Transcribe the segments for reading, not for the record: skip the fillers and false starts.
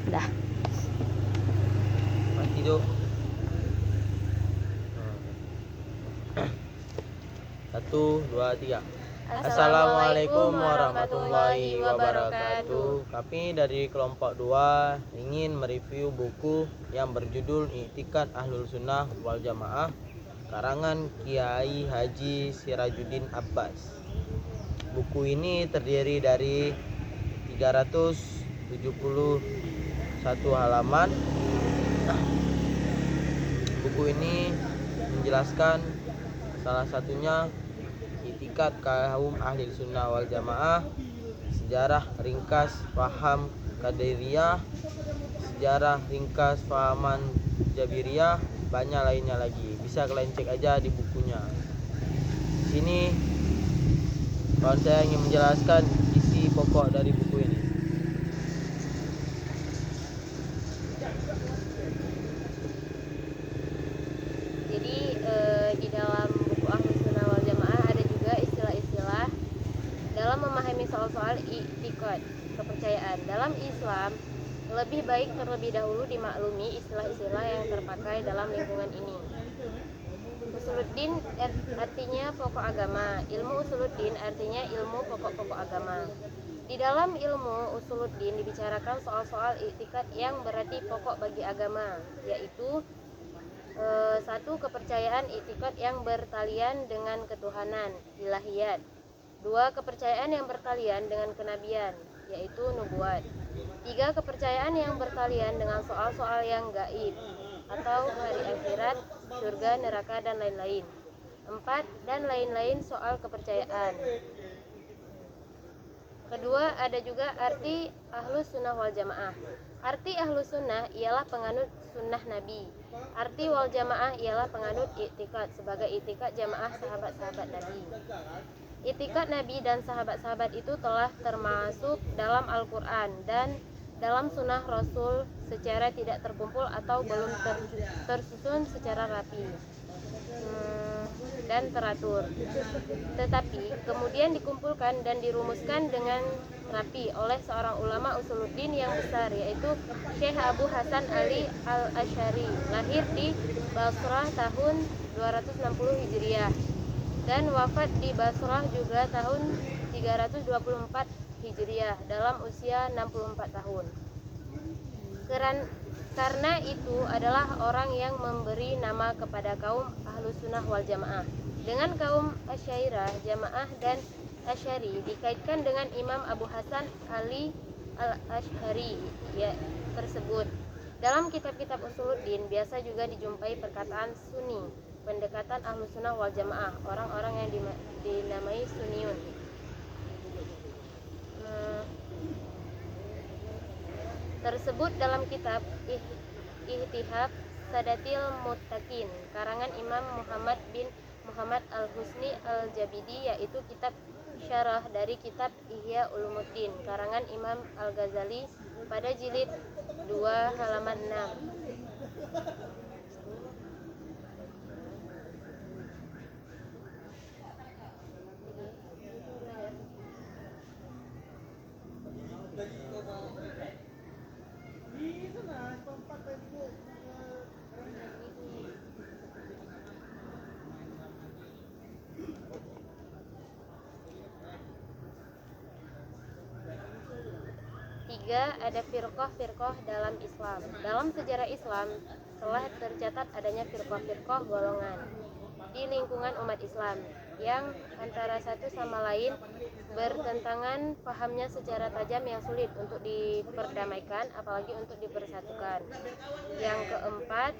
Dah. Mati duk. 1, 2, 3. Assalamualaikum warahmatullahi wabarakatuh. Kami dari kelompok 2 ingin mereview buku yang berjudul I'tiqad Ahlus Sunnah wal Jamaah karangan Kiai Haji Sirajuddin Abbas. Buku ini terdiri dari 371 halaman. Buku ini menjelaskan salah satunya i'tiqad kaum ahli sunnah wal jamaah, sejarah ringkas paham qadariyah, sejarah ringkas pahaman jabiriyah, banyak lainnya lagi. Bisa kalian cek aja di bukunya. Di sini kawan saya ingin menjelaskan isi pokok dari buku ini. Jadi di dalam buku Ahlus Sunnah wal Jamaah ada juga istilah-istilah dalam memahami soal-soal i'tiqad, kepercayaan. Dalam Islam, lebih baik terlebih dahulu dimaklumi istilah-istilah yang terpakai dalam lingkungan ini. Usuluddin artinya pokok agama. Ilmu usuluddin artinya ilmu pokok-pokok agama. Di dalam ilmu usuluddin dibicarakan soal-soal i'tiqad yang berarti pokok bagi agama, yaitu 1. Kepercayaan i'tiqad yang bertalian dengan ketuhanan, ilahiyat. 2. Kepercayaan yang bertalian dengan kenabian, yaitu nubuat. 3. Kepercayaan yang bertalian dengan soal-soal yang gaib atau hari akhirat, surga, neraka, dan lain-lain. 4. Dan lain-lain soal kepercayaan. Kedua, ada juga arti Ahlus Sunnah wal Jamaah. Arti Ahlus Sunnah ialah penganut sunnah Nabi. Arti wal Jamaah ialah penganut i'tiqad sebagai i'tiqad jamaah sahabat-sahabat Nabi. I'tiqad Nabi dan sahabat-sahabat itu telah termasuk dalam Al-Quran dan dalam sunnah Rasul secara tidak terkumpul atau belum tersusun secara rapi dan teratur, tetapi kemudian dikumpulkan dan dirumuskan dengan rapi oleh seorang ulama usuluddin yang besar, yaitu Syekh Abu Hasan Ali Al-Asy'ari, lahir di Basrah tahun 260 Hijriah dan wafat di Basrah juga tahun 324 Hijriah dalam usia 64 tahun. Karena itu adalah orang yang memberi nama kepada kaum Ahlus Sunnah wal Jamaah. Dengan kaum Asy'ariyah, Jamaah dan Asy'ari dikaitkan dengan Imam Abu Hasan Ali Al-Asy'ari tersebut. Dalam kitab-kitab usuluddin biasa juga dijumpai perkataan Sunni, pendekatan Ahlus Sunnah wal Jamaah, orang-orang yang dinamai Sunniyun. Tersebut dalam kitab Ihtihaf Sadatil Muttaqin karangan Imam Muhammad bin Muhammad Al-Husni Al-Jabidi, yaitu kitab syarah dari kitab Ihya Ulumuddin karangan Imam Al-Ghazali pada jilid 2 halaman 6. Tiga, ada firqah-firqah dalam Islam. Dalam sejarah Islam telah tercatat adanya firqah-firqah golongan di lingkungan umat Islam yang antara satu sama lain bertentangan pahamnya secara tajam yang sulit untuk diperdamaikan, apalagi untuk dipersatukan. Yang keempat,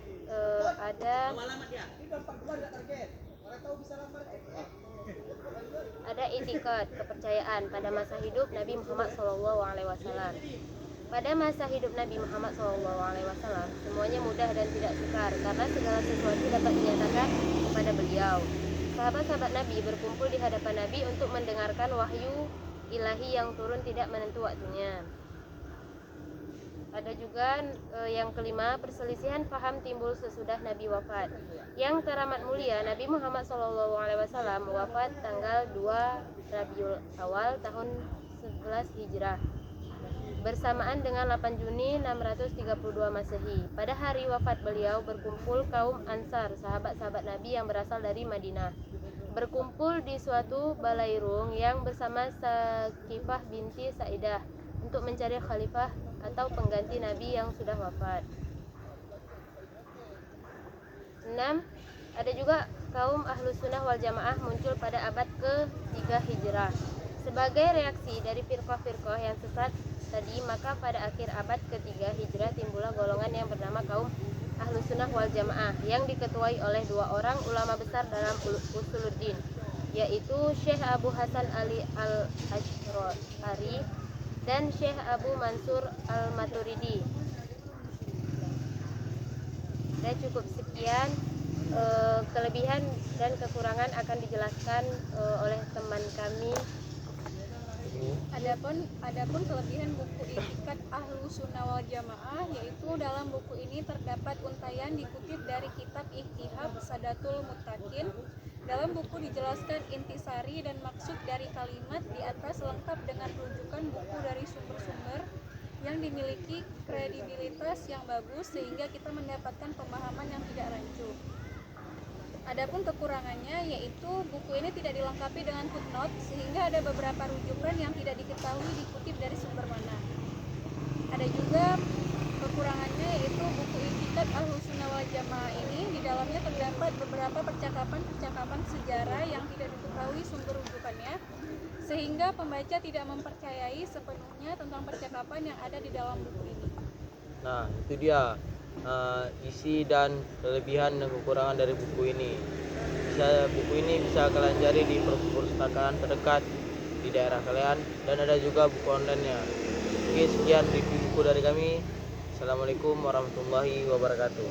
ada i'tiqad, kepercayaan pada masa hidup Nabi Muhammad SAW. Pada masa hidup Nabi Muhammad SAW, semuanya mudah dan tidak sukar karena segala sesuatu dapat dinyatakan kepada beliau. Sahabat-sahabat Nabi berkumpul di hadapan Nabi untuk mendengarkan wahyu ilahi yang turun tidak menentu waktunya. Ada juga yang kelima, perselisihan paham timbul sesudah Nabi wafat. Yang teramat mulia Nabi Muhammad SAW wafat tanggal 2 Rabiul Awal tahun 11 Hijrah. bersamaan dengan 8 Juni 632 Masehi. Pada hari wafat beliau berkumpul kaum Ansar, sahabat-sahabat Nabi yang berasal dari Madinah. Berkumpul di suatu balairung yang bersama Sakifah binti Sa'idah untuk mencari khalifah atau pengganti Nabi yang sudah wafat. 6. Ada juga kaum Ahlus Sunnah wal Jamaah muncul pada abad ke-3 Hijrah. Sebagai reaksi dari firqah-firqah yang sesat tadi, maka pada akhir abad ke-3 Hijrah timbullah golongan yang bernama kaum Ahlus Sunnah wal Jamaah yang diketuai oleh dua orang ulama besar dalam Usuluddin, yaitu Syekh Abu Hasan Ali Al-Asy'ari dan Syekh Abu Mansur Al-Maturidi. Dan cukup sekian, kelebihan dan kekurangan akan dijelaskan oleh teman kami. Adapun kelebihan buku I'tiqad Ahlus Sunnah wal Jamaah, yaitu dalam buku ini terdapat untayan dikutip dari kitab Ihtihab Sadatul Muttaqin. Dalam buku dijelaskan intisari dan maksud dari kalimat di atas lengkap dengan rujukan buku dari sumber-sumber yang dimiliki kredibilitas yang bagus sehingga kita mendapatkan pemahaman yang tidak rancu. Adapun kekurangannya yaitu buku ini tidak dilengkapi dengan footnote sehingga ada beberapa rujukan yang tidak diketahui dikutip dari sumber mana. Ada juga kekurangannya yaitu buku I'tiqad Ahlus Sunnah wal Jamaah ini di dalamnya terdapat beberapa percakapan sejarah yang tidak diketahui sumber rujukannya sehingga pembaca tidak mempercayai sepenuhnya tentang percakapan yang ada di dalam buku ini. Nah, itu dia isi dan kelebihan dan kekurangan dari buku ini. Buku ini bisa kalian cari di perpustakaan terdekat di daerah kalian, dan ada juga buku online-nya. Oke, sekian review buku dari kami. Assalamualaikum warahmatullahi wabarakatuh.